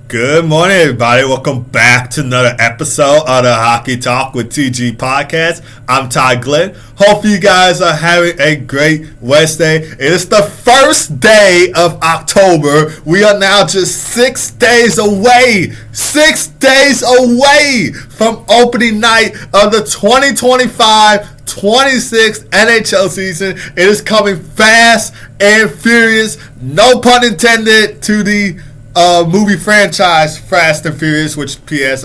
Good morning, everybody. Welcome back to another episode of the Hockey Talk with TG podcast. I'm Ty Glenn. Hope you guys are having a great Wednesday. It is the first day of October. We are now just 6 days away. 6 days away from opening night of the 2025-26 NHL season. It is coming fast and furious. No pun intended to the movie franchise Fast and Furious, which P.S.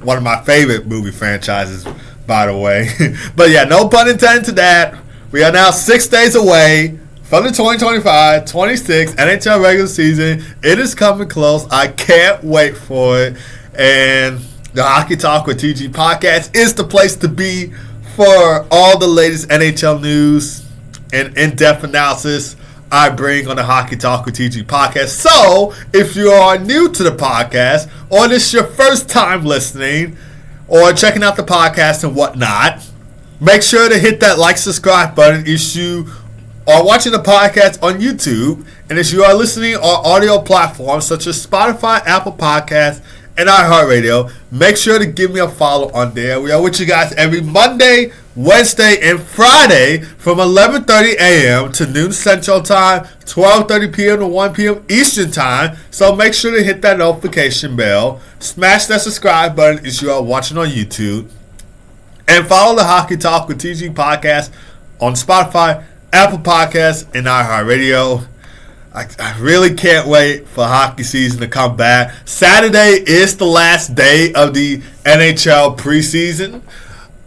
One of my favorite movie franchises, by the way. But yeah, no pun intended to that. We are now 6 days away from the 2025-26 NHL regular season. It is coming close. I can't wait for it. And the Hockey Talk with TG podcast is the place to be for all the latest NHL news and in-depth analysis I bring on the Hockey Talk with TG podcast. So, if you are new to the podcast, or this is your first time listening, or checking out the podcast and whatnot, make sure to hit that like, subscribe button if you are watching the podcast on YouTube, and if you are listening on audio platforms such as Spotify, Apple Podcasts, and iHeartRadio, make sure to give me a follow on there. We are with you guys every Monday, Wednesday, and Friday from 11:30 a.m. to noon Central Time, 12:30 p.m. to 1 p.m. Eastern Time. So make sure to hit that notification bell, smash that subscribe button if you are watching on YouTube, and follow the Hockey Talk with TG podcast on Spotify, Apple Podcasts, and iHeartRadio. I really can't wait for hockey season to come back. Saturday is the last day of the NHL preseason.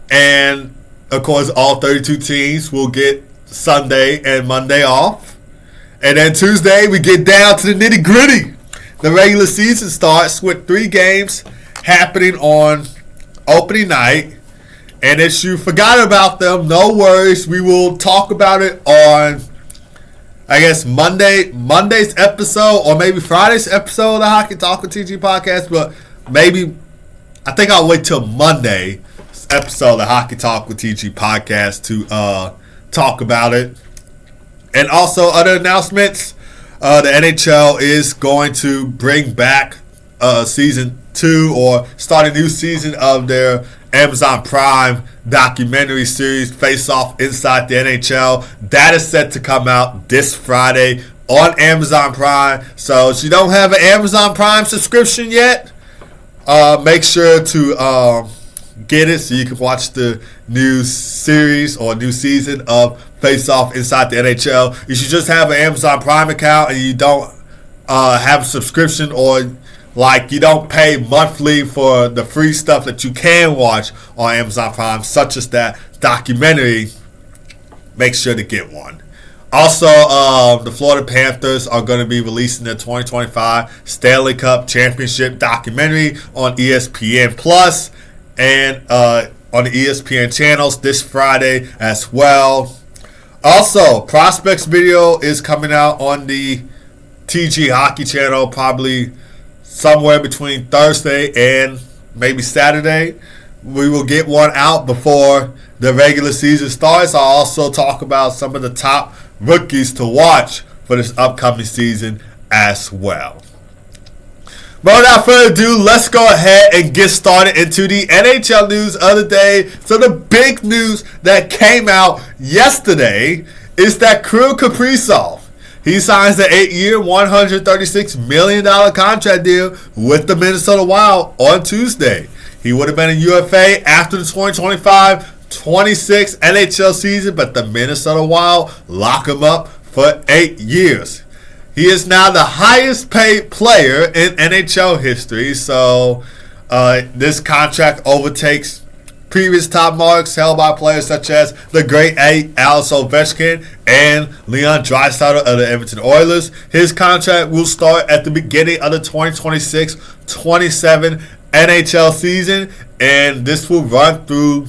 And, of course, all 32 teams will get Sunday and Monday off. And then Tuesday, we get down to the nitty-gritty. The regular season starts with 3 games happening on opening night. And if you forgot about them, no worries. We will talk about it on, I guess, Monday's episode, or maybe Friday's episode of the Hockey Talk with TG podcast. But I think I'll wait till Monday's episode of the Hockey Talk with TG podcast to talk about it. And also other announcements. The NHL is going to bring back season 2, or start a new season of their Amazon Prime documentary series, Face Off Inside the NHL. That is set to come out this Friday on Amazon Prime. So if you don't have an Amazon Prime subscription yet, make sure to get it so you can watch the new series or new season of Face Off Inside the NHL. If you just have an Amazon Prime account and you don't have a subscription, or like you don't pay monthly for the free stuff that you can watch on Amazon Prime, such as that documentary, make sure to get one. Also, the Florida Panthers are going to be releasing their 2025 Stanley Cup Championship documentary on ESPN Plus and on the ESPN channels this Friday as well. Also, Prospects video is coming out on the TG Hockey channel, probably somewhere between Thursday and maybe Saturday. We will get one out before the regular season starts. I'll also talk about some of the top rookies to watch for this upcoming season as well. But without further ado, let's go ahead and get started into the NHL news of the day. So the big news that came out yesterday is that Kirill Kaprizov, he signs the 8-year, $136 million contract deal with the Minnesota Wild on Tuesday. He would have been a UFA after the 2025-26 NHL season, but the Minnesota Wild lock him up for 8 years. He is now the highest paid player in NHL history, so this contract overtakes previous top marks held by players such as the great Alex Ovechkin and Leon Draisaitl of the Edmonton Oilers. His contract will start at the beginning of the 2026-27 NHL season, and this will run through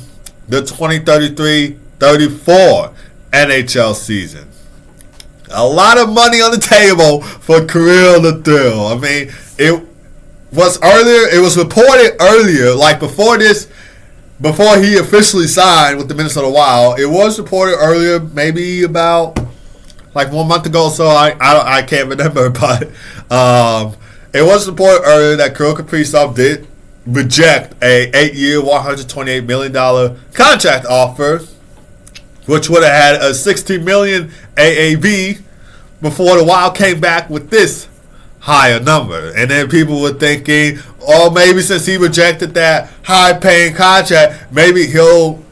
the 2033-34 NHL season. A lot of money on the table for Kirill the Thrill. I mean, it was reported earlier, like before he officially signed with the Minnesota Wild. It was reported earlier, maybe about like 1 month ago, so I can't remember, but it was reported earlier that Kirill Kaprizov did reject a 8-year, $128 million contract offer, which would have had a $16 million AAV before the Wild came back with this higher number. And then people were thinking, oh, maybe since he rejected that high-paying contract, maybe he'll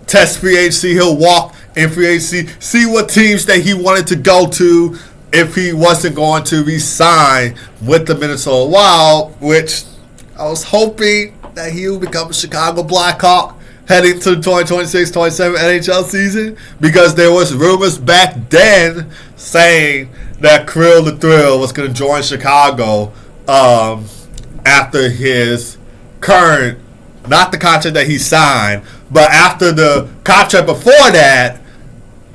test free agency, he'll walk in free agency, see what teams that he wanted to go to if he wasn't going to re-sign with the Minnesota Wild, which I was hoping that he would become a Chicago Blackhawk heading to the 2026-27 NHL season, because there was rumors back then saying that Kirill the Thrill was going to join Chicago after his current, not the contract that he signed, but after the contract before that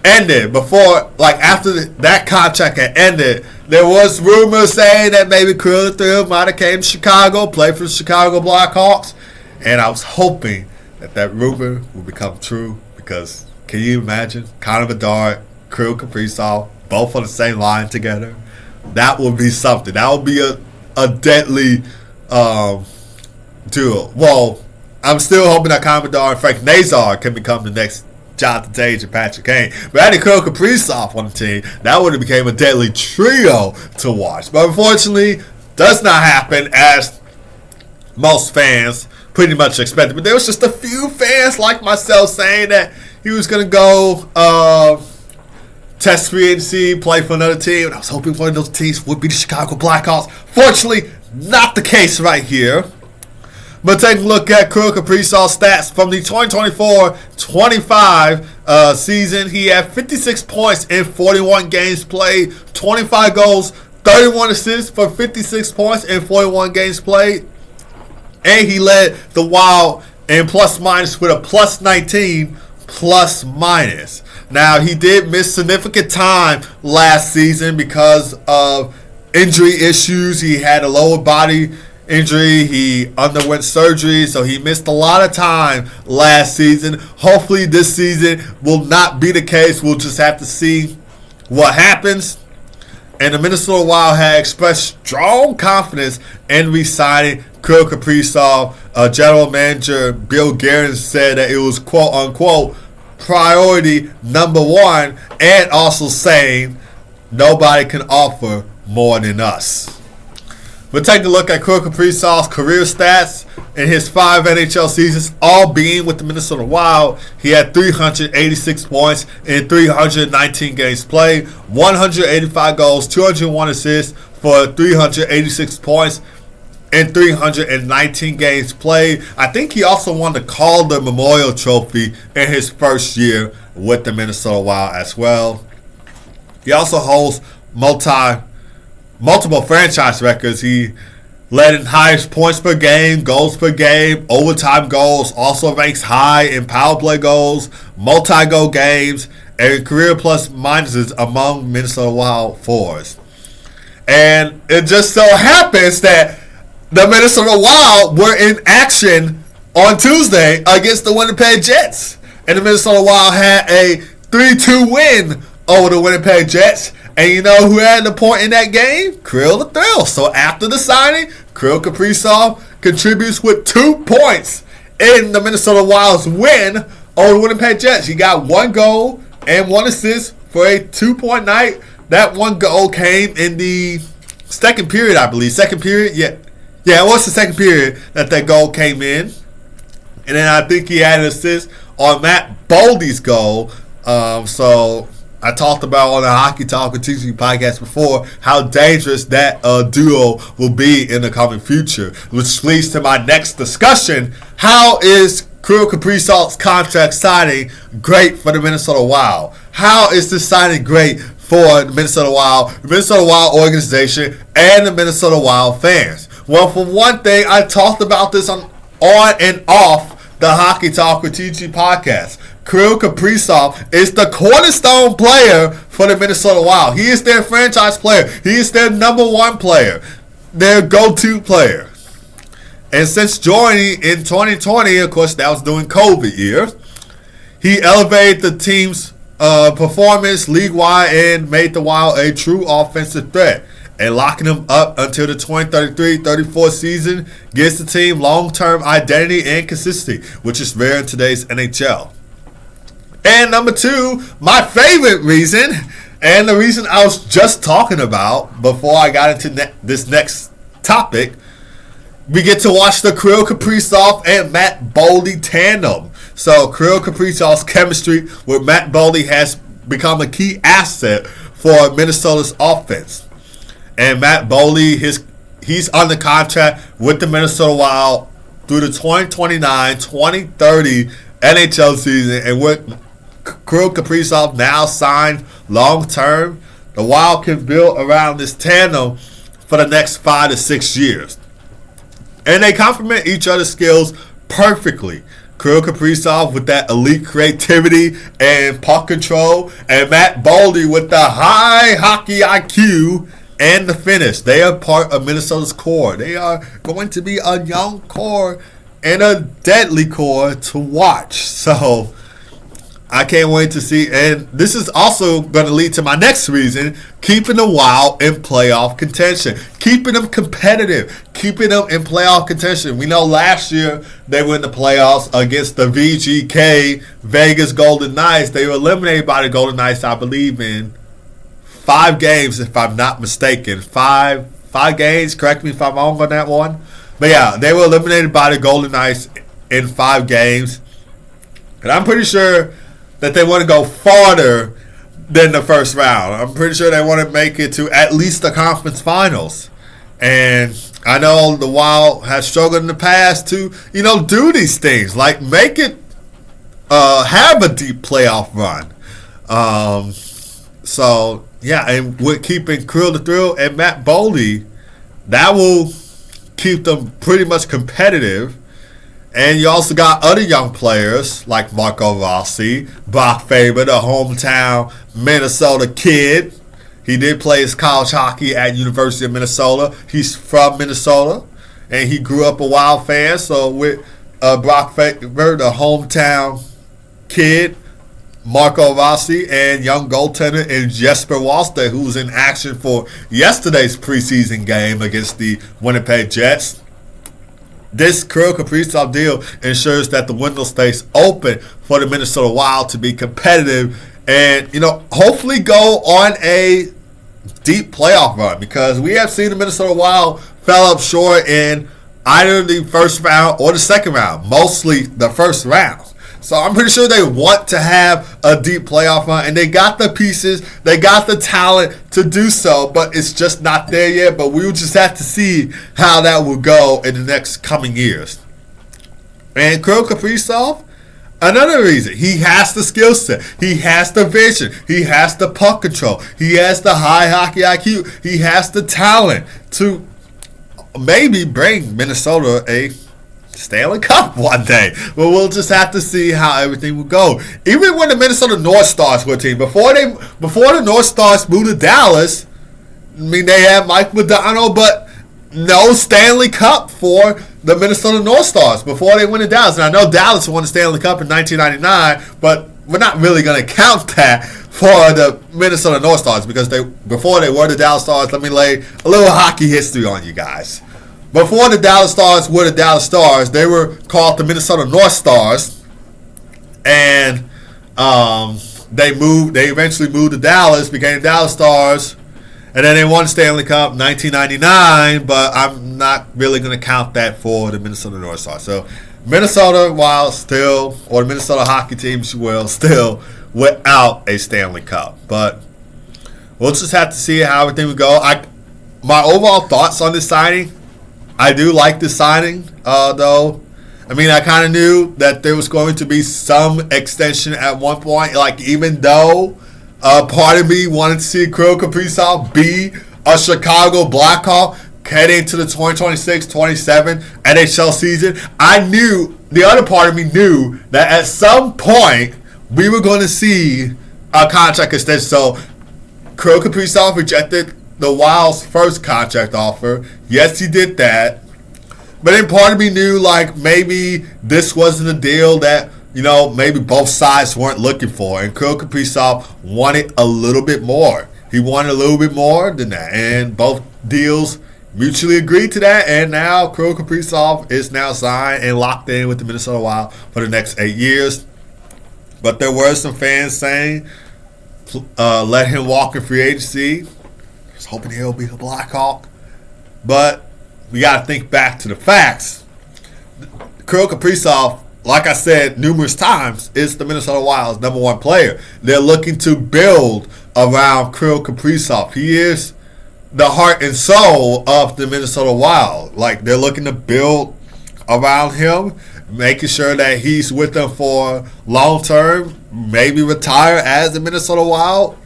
ended, after that contract had ended, there was rumors saying that maybe Kirill the Thrill might have came to Chicago, played for the Chicago Blackhawks, and I was hoping that rumor would become true, because can you imagine Connor Bedard, Kirill Kaprizov, both on the same line together? That would be something. That would be a deadly duo. Well, I'm still hoping that Connor Bedard and Frank Nazar can become the next Jonathan Tage and Patrick Kane. But adding Kirill Kaprizov on the team, that would have became a deadly trio to watch. But unfortunately, does not happen, as most fans pretty much expected. But there was just a few fans like myself saying that he was going to go test free agency, play for another team. And I was hoping one of those teams would be the Chicago Blackhawks. Fortunately, not the case right here. But take a look at Kirill Kaprizov's stats from the 2024-25 season. He had 56 points in 41 games played, 25 goals, 31 assists for 56 points in 41 games played. And he led the Wild in plus minus with a plus 19 plus minus. Now, he did miss significant time last season because of injury issues. He had a lower body injury. He underwent surgery, so he missed a lot of time last season. Hopefully this season will not be the case. We'll just have to see what happens. And the Minnesota Wild had expressed strong confidence in re-signing Kirill Kaprizov. General Manager Bill Guerin said that it was quote-unquote priority number one, and also saying nobody can offer more than us. But take a look at Kirill Kaprizov's career stats in his 5 NHL seasons, all being with the Minnesota Wild. He had 386 points in 319 games played, 185 goals, 201 assists for 386 points in 319 games played. I think he also won the Calder Memorial Trophy in his first year with the Minnesota Wild as well. He also holds multiple franchise records. He led in highest points per game, goals per game, overtime goals, also ranks high in power play goals, multi-goal games, and career plus minuses among Minnesota Wild forwards. And it just so happens that the Minnesota Wild were in action on Tuesday against the Winnipeg Jets. And the Minnesota Wild had a 3-2 win over the Winnipeg Jets. And you know who had the point in that game? Kirill the Thrill. So after the signing, Kirill Kaprizov contributes with 2 points in the Minnesota Wild's win over the Winnipeg Jets. He got 1 goal and 1 assist for a 2-point night. That 1 goal came in the second period, I believe. Second period? Yeah, it was the second period that goal came in. And then I think he had an assist on Matt Boldy's goal. So I talked about on the Hockey Talk with TC podcast before how dangerous that duo will be in the coming future, which leads to my next discussion. How is Kirill Kaprizov's contract signing great for the Minnesota Wild? How is this signing great for the Minnesota Wild organization, and the Minnesota Wild fans? Well, for one thing, I talked about this on and off the Hockey Talk with TG podcast. Kirill Kaprizov is the cornerstone player for the Minnesota Wild. He is their franchise player. He is their number 1 player, their go-to player. And since joining in 2020, of course, that was during COVID year, he elevated the team's performance league-wide and made the Wild a true offensive threat. and locking him up until the 2033-34 season gives the team long-term identity and consistency, which is rare in today's NHL. And number 2, my favorite reason, and the reason I was just talking about before I got into this next topic, we get to watch the Kirill Kaprizov and Matt Boldy tandem. So Kirill Kaprizov's chemistry with Matt Boldy has become a key asset for Minnesota's offense. And Matt Boldy, he's under contract with the Minnesota Wild through the 2029-2030 NHL season. And with Kirill Kaprizov now signed long-term, the Wild can build around this tandem for the next 5 to 6 years. And they complement each other's skills perfectly. Kirill Kaprizov with that elite creativity and puck control, and Matt Boldy with the high hockey IQ and the finish. They are part of Minnesota's core. They are going to be a young core and a deadly core to watch. So I can't wait to see. And this is also going to lead to my next reason, keeping the Wild in playoff contention. Keeping them competitive. Keeping them in playoff contention. We know last year they were in the playoffs against the VGK Vegas Golden Knights. They were eliminated by the Golden Knights, I believe, in 5 games, if I'm not mistaken. Five games. Correct me if I'm wrong on that one. But yeah, they were eliminated by the Golden Knights in 5 games. And I'm pretty sure that they want to go farther than the first round. I'm pretty sure they want to make it to at least the conference finals. And I know the Wild has struggled in the past to, do these things. Like make it, have a deep playoff run. So, yeah, and with keeping Kirill the Thrill and Matt Boldy, that will keep them pretty much competitive. And you also got other young players like Marco Rossi, Brock Faber, the hometown Minnesota kid. He did play his college hockey at University of Minnesota. He's from Minnesota, and he grew up a Wild fan. So with Brock Faber, the hometown kid, Marco Rossi, and young goaltender and Jesper Wallstedt, who was in action for yesterday's preseason game against the Winnipeg Jets. This Kirill Kaprizov deal ensures that the window stays open for the Minnesota Wild to be competitive and, hopefully go on a deep playoff run, because we have seen the Minnesota Wild fell up short in either the first round or the second round, mostly the first round. So I'm pretty sure they want to have a deep playoff run, and they got the pieces, they got the talent to do so, but it's just not there yet. But we will just have to see how that will go in the next coming years. And Kirill Kaprizov, another reason, he has the skill set, he has the vision, he has the puck control, he has the high hockey IQ, he has the talent to maybe bring Minnesota a Stanley Cup one day. But we'll just have to see how everything will go. Even when the Minnesota North Stars were a team, before the North Stars moved to Dallas, they had Mike Modano, but no Stanley Cup for the Minnesota North Stars before they went to Dallas. And I know Dallas won the Stanley Cup in 1999, but we're not really going to count that for the Minnesota North Stars, because before they were the Dallas Stars. Let me lay a little hockey history on you guys. Before the Dallas Stars were the Dallas Stars, they were called the Minnesota North Stars, and they eventually moved to Dallas, became Dallas Stars, and then they won Stanley Cup in 1999, but I'm not really going to count that for the Minnesota North Stars. So Minnesota Wild still, or the Minnesota hockey team, still without a Stanley Cup. But we'll just have to see how everything will go. My overall thoughts on this signing, I do like the signing, though. I mean, I kind of knew that there was going to be some extension at one point. Like, even though part of me wanted to see Kirill Kaprizov be a Chicago Blackhawk heading into the 2026-27 NHL season, the other part of me knew that at some point we were going to see a contract extension. So Kirill Kaprizov rejected the Wild's first contract offer. Yes, he did that. But then part of me knew, like, maybe this wasn't a deal that, maybe both sides weren't looking for. And Kirill Kaprizov wanted a little bit more. he wanted a little bit more than that. And both deals mutually agreed to that. And now Kirill Kaprizov is now signed and locked in with the Minnesota Wild for the next 8 years. But there were some fans saying, let him walk in free agency. I was hoping he'll be a Blackhawk. But we got to think back to the facts. Kirill Kaprizov, like I said numerous times, is the Minnesota Wild's number one player. They're looking to build around Kirill Kaprizov. He is the heart and soul of the Minnesota Wild. Like, they're looking to build around him, making sure that he's with them for long term, maybe retire as the Minnesota Wild.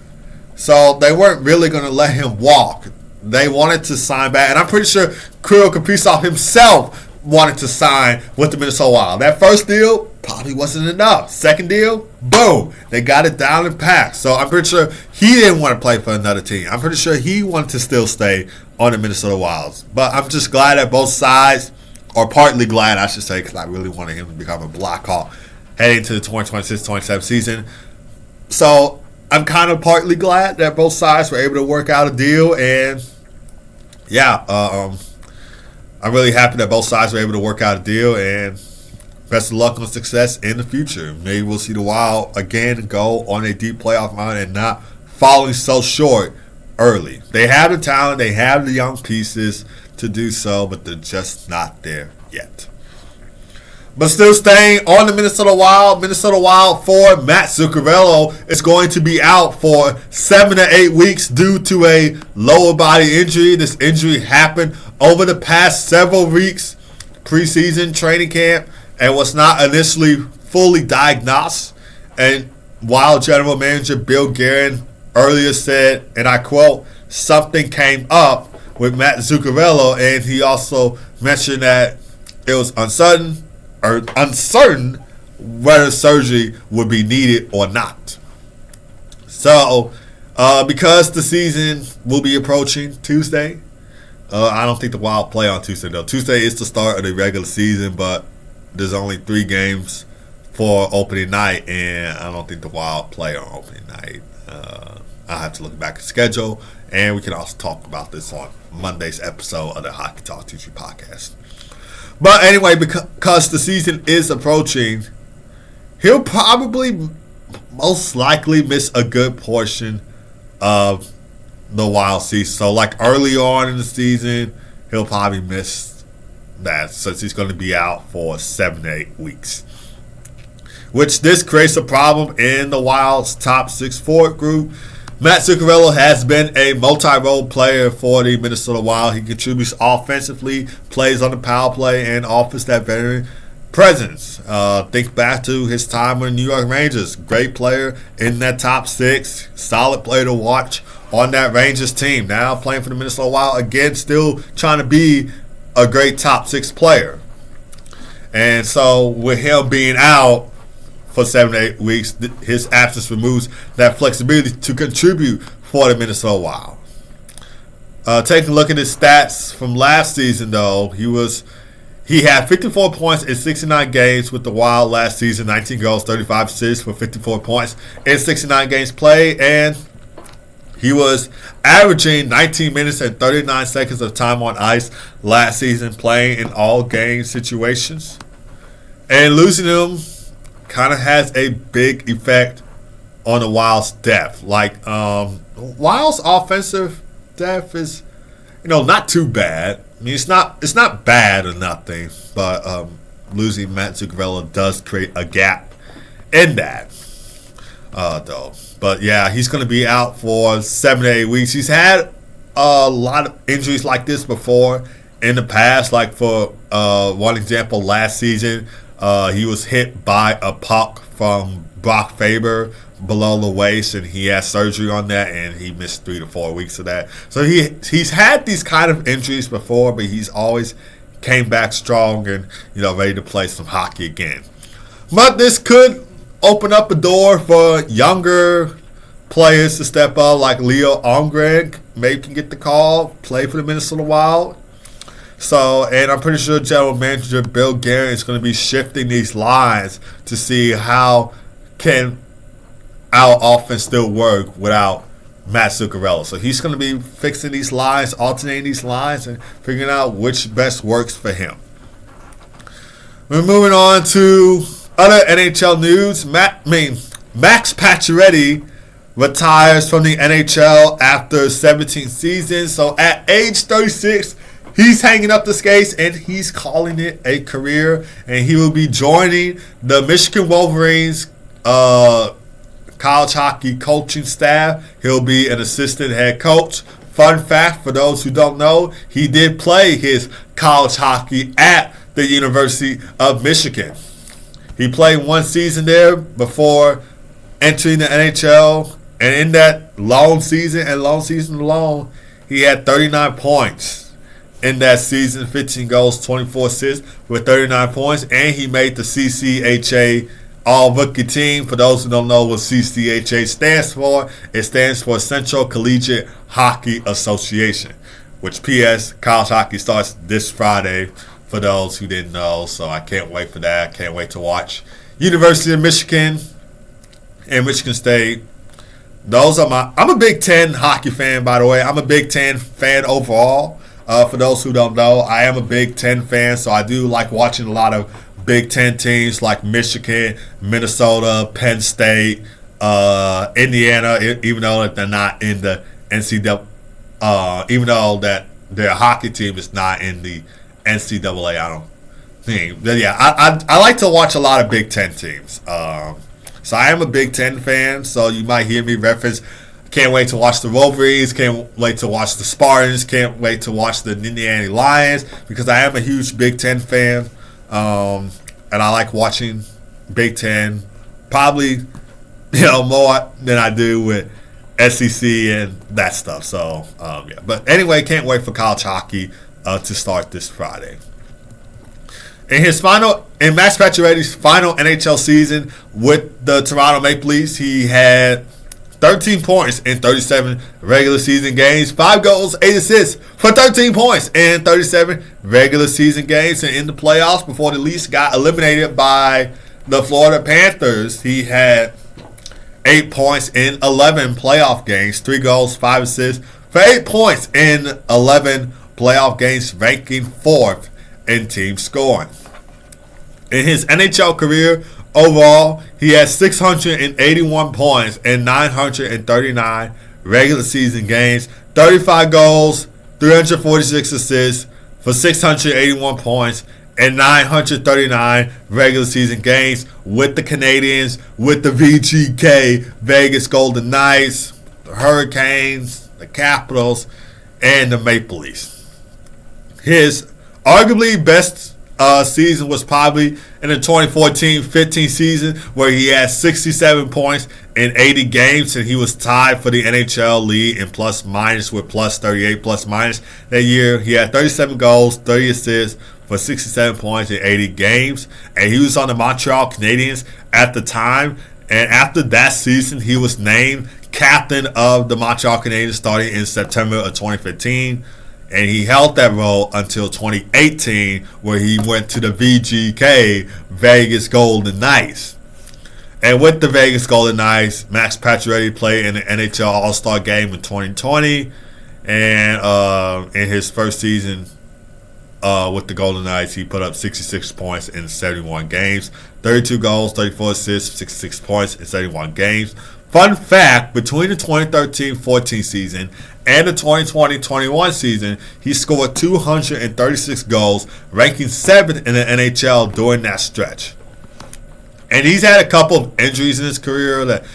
So they weren't really going to let him walk. They wanted to sign back, and I'm pretty sure Kirill Kaprizov himself wanted to sign with the Minnesota Wild. That first deal probably wasn't enough. Second deal, boom, they got it down and packed. So I'm pretty sure he didn't want to play for another team. I'm pretty sure he wanted to still stay on the Minnesota Wilds. But I'm just glad that both sides, or partly glad, I should say, because I really wanted him to become a Blackhawk heading to the 2026-27 season. So I'm kind of partly glad that both sides were able to work out a deal. And yeah, I'm really happy that both sides were able to work out a deal, and best of luck on success in the future. Maybe we'll see the Wild again go on a deep playoff run and not falling so short early. They have the talent, they have the young pieces to do so, but they're just not there yet. But still staying on the Minnesota Wild for Matt Zuccarello is going to be out for 7 to 8 weeks due to a lower body injury. This injury happened over the past several weeks, preseason training camp, and was not initially fully diagnosed. And Wild General Manager Bill Guerin earlier said, and I quote, something came up with Matt Zuccarello, and he also mentioned that it was uncertain whether surgery would be needed or not. So, because the season will be approaching Tuesday, I don't think the Wild play on Tuesday, though. Tuesday is the start of the regular season, but there's only 3 games for opening night, and I don't think the Wild play on opening night. I'll have to look back at the schedule, and we can also talk about this on Monday's episode of the Hockey Talk Tuesday podcast. But anyway, because the season is approaching, he'll probably most likely miss a good portion of the Wild season. So, like early on in the season, he'll probably miss that since he's going to be out for 7 to 8 weeks. Which this creates a problem in the Wild's top 6 forward group. Matt Zuccarello has been a multi-role player for the Minnesota Wild. He contributes offensively, plays on the power play, and offers that veteran presence. Think back to his time with the New York Rangers. Great player in that top 6. Solid player to watch on that Rangers team. Now playing for the Minnesota Wild again, still trying to be a great top 6 player. And so with him being out for 7 to 8 weeks, his absence removes that flexibility to contribute for the Minnesota Wild. Taking a look at his stats from last season, though, he had 54 points in 69 games with the Wild last season, 19 goals, 35 assists for 54 points in 69 games played, and he was averaging 19 minutes and 39 seconds of time on ice last season, playing in all game situations. And losing him kind of has a big effect on the Wild's depth. Like, Wild's offensive depth is, not too bad. I mean, it's not bad or nothing, but losing Matt Zuccarello does create a gap in that, though. But yeah, he's going to be out for 7 to 8 weeks. He's had a lot of injuries like this before in the past. Like for one example, last season, he was hit by a puck from Brock Faber below the waist, and he had surgery on that, and he missed 3 to 4 weeks of that. So he's had these kind of injuries before, but he's always came back strong and ready to play some hockey again. But this could open up a door for younger players to step up, like Leo Almgren. Maybe can get the call, play for the Minnesota Wild. So, and I'm pretty sure General Manager Bill Guerin is going to be shifting these lines to see how can our offense still work without Matt Zuccarello. So he's going to be fixing these lines, alternating these lines, and figuring out which best works for him. We're moving on to other NHL news. Max Pacioretty retires from the NHL after 17 seasons. So at age 36, he's hanging up the skates and he's calling it a career. And he will be joining the Michigan Wolverines college hockey coaching staff. He'll be an assistant head coach. Fun fact, for those who don't know, he did play his college hockey at the University of Michigan. He played one season there before entering the NHL. And in that long season alone, he had 39 points in that season, 15 goals, 24 assists with 39 points. And he made the CCHA All-Rookie team. For those who don't know what CCHA stands for, it stands for Central Collegiate Hockey Association, which P.S. college hockey starts this Friday for those who didn't know. So I can't wait for that. Can't wait to watch University of Michigan and Michigan State. I'm a Big Ten hockey fan, by the way. I'm a Big Ten fan overall. For those who don't know, I am a Big Ten fan, so I do like watching a lot of Big Ten teams like Michigan, Minnesota, Penn State, Indiana, even though they're not in the NCAA, even though that their hockey team is not in the NCAA, I don't think. But yeah, I like to watch a lot of Big Ten teams. So I am a Big Ten fan, so you might hear me reference, can't wait to watch the Wolverines, can't wait to watch the Spartans, can't wait to watch the Indiana Lions, because I am a huge Big Ten fan, and I like watching Big Ten probably more than I do with SEC and that stuff. So, yeah. But anyway, can't wait for college hockey to start this Friday. In Max Pacioretty's final NHL season with the Toronto Maple Leafs, he had 13 points in 37 regular season games, 5 goals, 8 assists for 13 points in 37 regular season games. And in the playoffs, before the Leafs got eliminated by the Florida Panthers, he had 8 points in 11 playoff games, 3 goals, 5 assists for 8 points in 11 playoff games, ranking 4th in team scoring. In his NHL career overall, he had 681 points in 939 regular season games, 35 goals, 346 assists for 681 points and 939 regular season games with the Canadiens, with the VGK, Vegas Golden Knights, the Hurricanes, the Capitals, and the Maple Leafs. His arguably best season was probably in the 2014-15 season, where he had 67 points in 80 games, and he was tied for the NHL lead in plus minus with plus 38 plus minus. That year, he had 37 goals, 30 assists for 67 points in 80 games, and he was on the Montreal Canadiens at the time. And after that season, he was named captain of the Montreal Canadiens starting in September of 2015. And he held that role until 2018, where he went to the VGK, Vegas Golden Knights. And with the Vegas Golden Knights, Max Pacioretty played in the NHL All-Star Game in 2020. And in his first season with the Golden Knights, he put up 66 points in 71 games, 32 goals, 34 assists, 66 points in 71 games. Fun fact, between the 2013-14 season and the 2020-21 season, he scored 236 goals, ranking 7th in the NHL during that stretch. And he's had a couple of injuries in his career that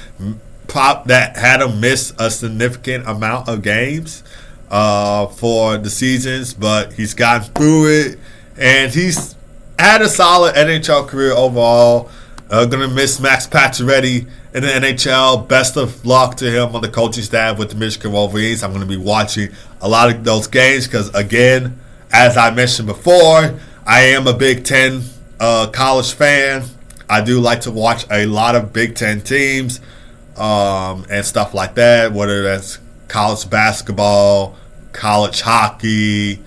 had him miss a significant amount of games for the seasons, but he's gotten through it, and he's had a solid NHL career overall. Gonna miss Max Pacioretty in the NHL. Best of luck to him on the coaching staff with the Michigan Wolverines. I'm gonna be watching a lot of those games because, again, as I mentioned before, I am a Big Ten college fan. I do like to watch a lot of Big Ten teams and stuff like that, whether that's college basketball, college hockey,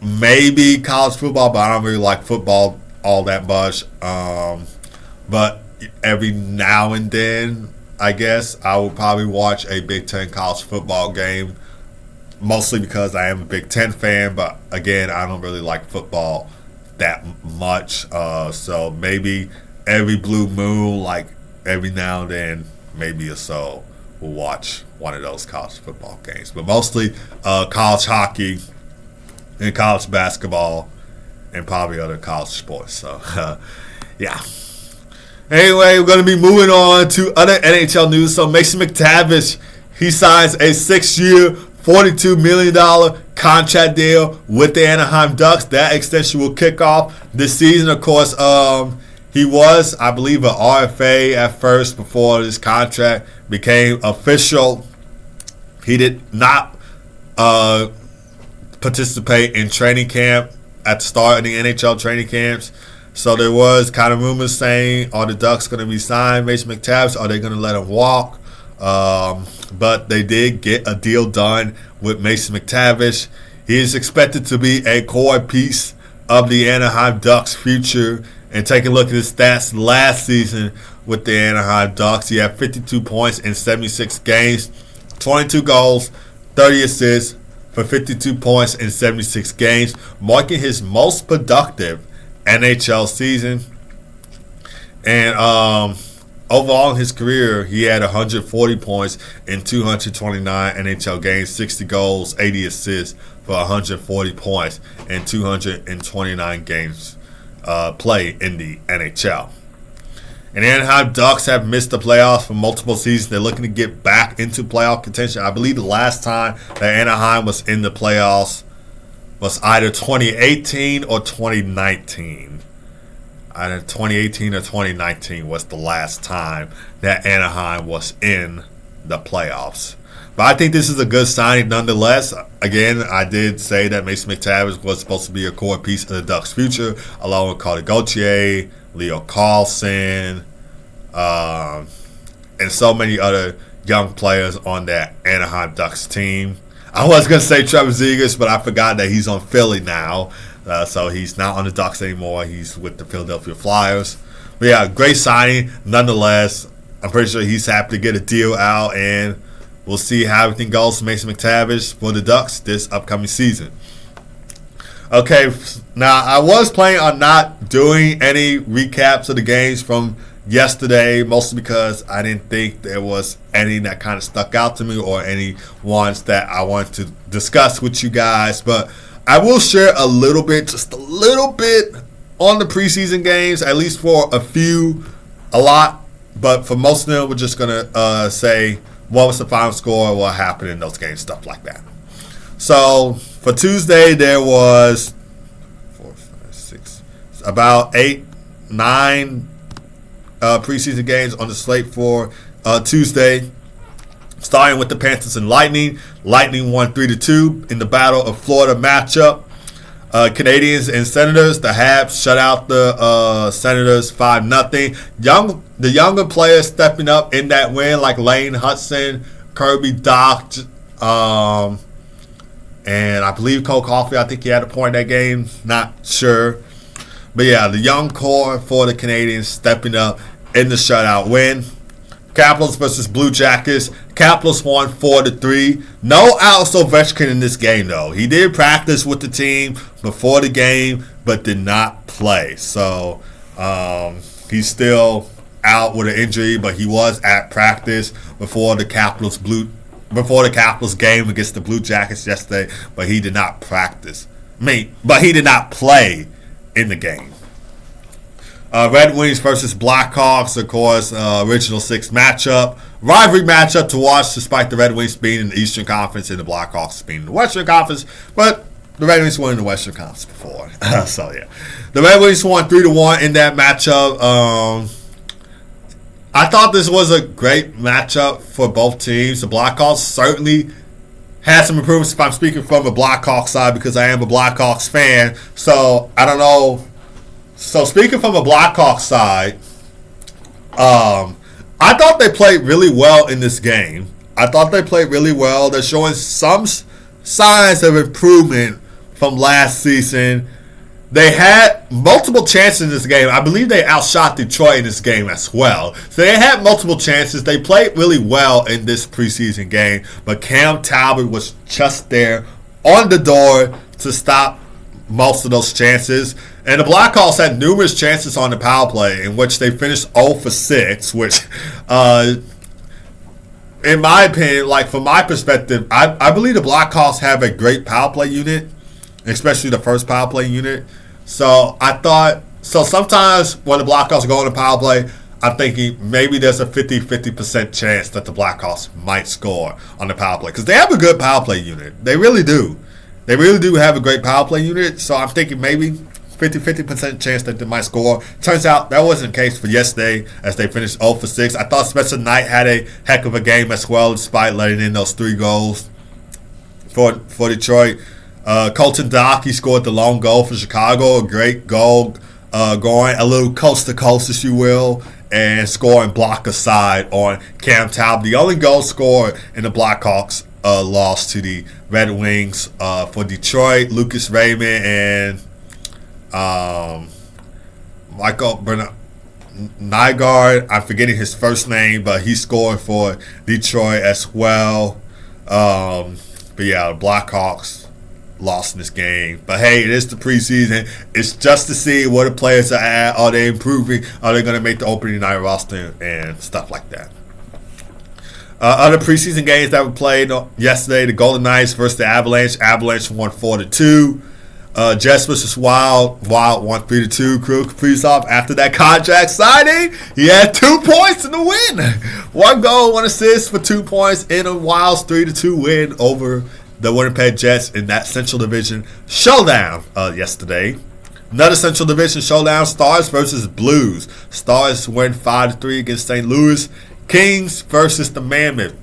maybe college football, but I don't really like football all that much. But every now and then I guess I would probably watch a Big Ten college football game, mostly because I am a Big Ten fan. But again, I don't really like football that much. So maybe every blue moon, like every now and then, maybe or so, we'll watch one of those college football games. But mostly college hockey and college basketball and probably other college sports. So, yeah. Anyway, we're going to be moving on to other NHL news. So Mason McTavish, he signs a 6-year, $42 million contract deal with the Anaheim Ducks. That extension will kick off this season. Of course, he was, I believe, an RFA at first before this contract became official. He did not participate in training camp at the start of the NHL training camps. So there was kind of rumors saying, are the Ducks going to re-sign Mason McTavish? Are they going to let him walk? But they did get a deal done with Mason McTavish. He is expected to be a core piece of the Anaheim Ducks' future. And taking a look at his stats last season with the Anaheim Ducks, he had 52 points in 76 games, 22 goals, 30 assists for 52 points in 76 games, marking his most productive NHL season. And overall in his career, he had 140 points in 229 NHL games, 60 goals, 80 assists for 140 points in 229 games play in the NHL. And the Anaheim Ducks have missed the playoffs for multiple seasons. They're looking to get back into playoff contention. I believe the last time that Anaheim was in the playoffs was either 2018 or 2019. Either 2018 or 2019 was the last time that Anaheim was in the playoffs. But I think this is a good signing nonetheless. Again, I did say that Mason McTavish was supposed to be a core piece of the Ducks' future, along with Carter Gauthier, Leo Carlson, and so many other young players on that Anaheim Ducks team. I was going to say Trevor Zegras, but I forgot that he's on Philly now. So he's not on the Ducks anymore. He's with the Philadelphia Flyers. But yeah, great signing nonetheless. I'm pretty sure he's happy to get a deal out, and we'll see how everything goes for Mason McTavish for the Ducks this upcoming season. Okay, now I was planning on not doing any recaps of the games from yesterday, mostly because I didn't think there was any that kind of stuck out to me or any ones that I wanted to discuss with you guys. But I will share a little bit, just a little bit on the preseason games, at least for a few, a lot. But for most of them, we're just going to say what was the final score, what happened in those games, stuff like that. So for Tuesday, there was 4, 5, 6, about 8, 9 preseason games on the slate for Tuesday. Starting with the Panthers and Lightning. Lightning won 3-2 in the Battle of Florida matchup. Canadians and Senators. The Habs shut out the Senators 5-0. The younger players stepping up in that win, like Lane Hudson, Kirby Dach, and I believe Cole Caulfield. I think he had a point in that game. Not sure. But yeah, the young core for the Canadians stepping up in the shutout win. Capitals versus Blue Jackets. Capitals won 4-3. No Alex Ovechkin in this game, though. He did practice with the team before the game, but did not play. So he's still out with an injury, but he was at practice before the Capitals game against the Blue Jackets yesterday. But he did not practice. But he did not play in the game. Red Wings versus Blackhawks, of course, original six matchup. Rivalry matchup to watch, despite the Red Wings being in the Eastern Conference and the Blackhawks being in the Western Conference. But the Red Wings won in the Western Conference before. So, yeah. The Red Wings won 3-1 in that matchup. I thought this was a great matchup for both teams. The Blackhawks certainly had some improvements, if I'm speaking from a Blackhawks side, because I am a Blackhawks fan. So, I don't know. So, speaking from a Blackhawks side, I thought they played really well in this game. I thought they played really well. They're showing some signs of improvement from last season. they had multiple chances in this game. I believe they outshot Detroit in this game as well. So they had multiple chances. They played really well in this preseason game. But Cam Talbot was just there on the door to stop most of those chances. And the Blackhawks had numerous chances on the power play in which they finished 0 for 6, which, in my opinion, like from my perspective, I believe the Blackhawks have a great power play unit, especially the first power play unit. So I thought, so sometimes when the Blackhawks go on the power play, I'm thinking maybe there's a 50% chance that the Blackhawks might score on the power play. Because they have a good power play unit. They really do. They really do have a great power play unit. So I'm thinking maybe 50% chance that they might score. Turns out that wasn't the case for yesterday as they finished 0 for 6. I thought Spencer Knight had a heck of a game as well, despite letting in those 3 goals for Detroit. Colton Docky scored the lone goal for Chicago. A great goal, going a little coast to coast, if you will, and scoring block aside on Cam Talbot. The only goal scored in the Blackhawks loss to the Red Wings. For Detroit, Lucas Raymond and Michael Nygaard, I'm forgetting his first name, but he scored for Detroit as well. But yeah, the Blackhawks lost in this game. But hey, it is the preseason. It's just to see where the players are at. Are they improving? Are they going to make the opening night roster and stuff like that? Other preseason games that were played yesterday, the Golden Knights versus the Avalanche. Avalanche won 4-2. Jets versus Wild won 3-2. Kirill Kaprizov, after that contract signing, he had 2 points in the win. 1 goal, 1 assist for 2 points in a Wild's 3-2 win over the Winnipeg Jets in that Central Division showdown yesterday. Another Central Division showdown, Stars versus Blues. Stars win 5-3 against St. Louis. Kings versus the Mammoth.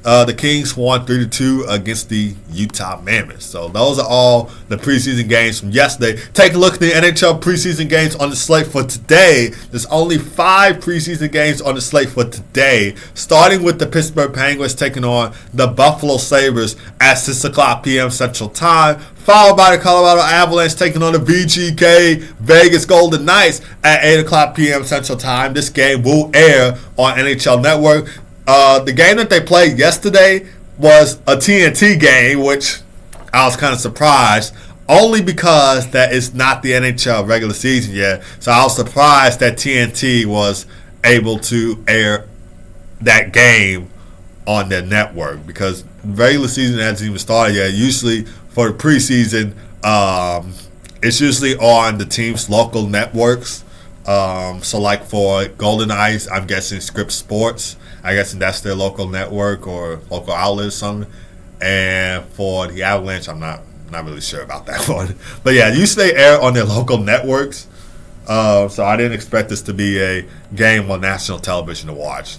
The Kings won 3-2 against the Utah Mammoths. So those are all the preseason games from yesterday. Take a look at the NHL preseason games on the slate for today. There's only 5 preseason games on the slate for today, starting with the Pittsburgh Penguins taking on the Buffalo Sabres at 6 o'clock p.m. Central Time, followed by the Colorado Avalanche taking on the VGK Vegas Golden Knights at 8 o'clock p.m. Central Time. This game will air on NHL Network. The game that they played yesterday was a TNT game, which I was kind of surprised, only because that is not the NHL regular season yet. So I was surprised that TNT was able to air that game on their network, because regular season hasn't even started yet. Usually for the preseason, it's usually on the team's local networks. So like for Golden Knights, I'm guessing Scripps Sports. I guess that's their local network or local outlet or something. And for the Avalanche, I'm not really sure about that one. But yeah, usually they air on their local networks. So I didn't expect this to be a game on national television to watch,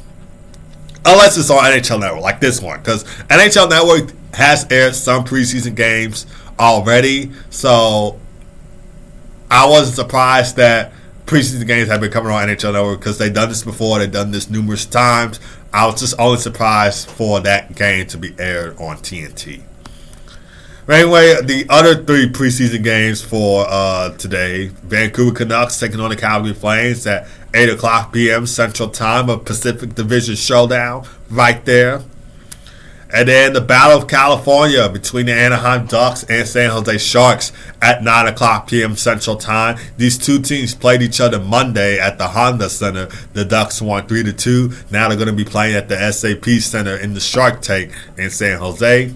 unless it's on NHL Network like this one, because NHL Network has aired some preseason games already. So I wasn't surprised that preseason games have been coming on NHL Network, because they've done this before. They've done this numerous times. I was just only surprised for that game to be aired on TNT. But anyway, the other 3 preseason games for today, Vancouver Canucks taking on the Calgary Flames at 8 o'clock p.m. Central Time, a Pacific Division showdown right there. And then the Battle of California between the Anaheim Ducks and San Jose Sharks at 9 o'clock p.m. Central Time. These 2 teams played each other Monday at the Honda Center. The Ducks won 3-2. Now they're going to be playing at the SAP Center in the Shark Tank in San Jose.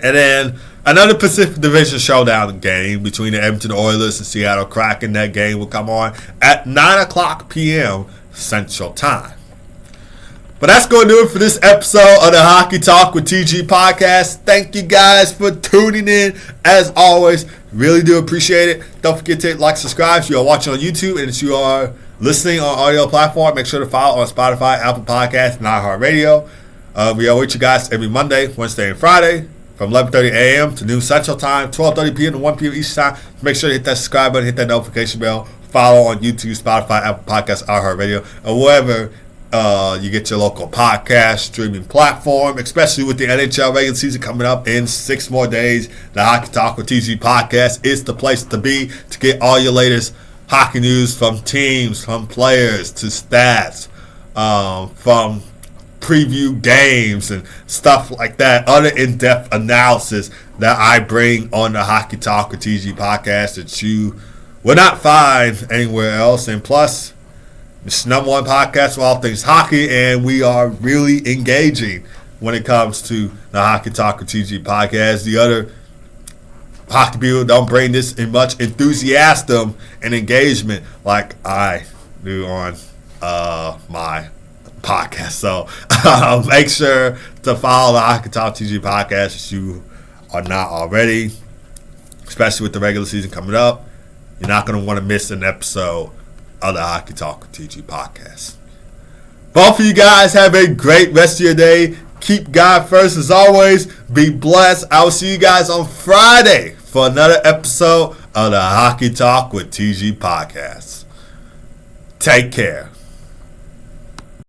And then another Pacific Division showdown game between the Edmonton Oilers and Seattle Kraken. That game will come on at 9 o'clock p.m. Central Time. But that's going to do it for this episode of the Hockey Talk with TG podcast. Thank you guys for tuning in. As always, really do appreciate it. Don't forget to like, subscribe if you are watching on YouTube, and if you are listening on audio platform, make sure to follow on Spotify, Apple Podcasts, and iHeartRadio. We are with you guys every Monday, Wednesday, and Friday from 11:30 a.m. to noon Central Time, 12:30 p.m. to 1 p.m. Each time. Make sure to hit that subscribe button, hit that notification bell. Follow on YouTube, Spotify, Apple Podcasts, iHeartRadio, or wherever You get your local podcast streaming platform, especially with the NHL regular season coming up in 6 more days. The Hockey Talk with TG podcast is the place to be to get all your latest hockey news from teams, from players to stats, from preview games and stuff like that. Other in-depth analysis that I bring on the Hockey Talk with TG podcast that you will not find anywhere else. And plus, it's the number one podcast for all things hockey, and we are really engaging when it comes to the Hockey Talk with TG podcast. The other hockey people don't bring this in much enthusiasm and engagement like I do on my podcast. So make sure to follow the Hockey Talk TG podcast if you are not already, especially with the regular season coming up. You're not going to want to miss an episode of the Hockey Talk with TG podcast. Both of you guys have a great rest of your day. Keep God first as always. Be blessed. I will see you guys on Friday for another episode of the Hockey Talk with TG podcast. Take care.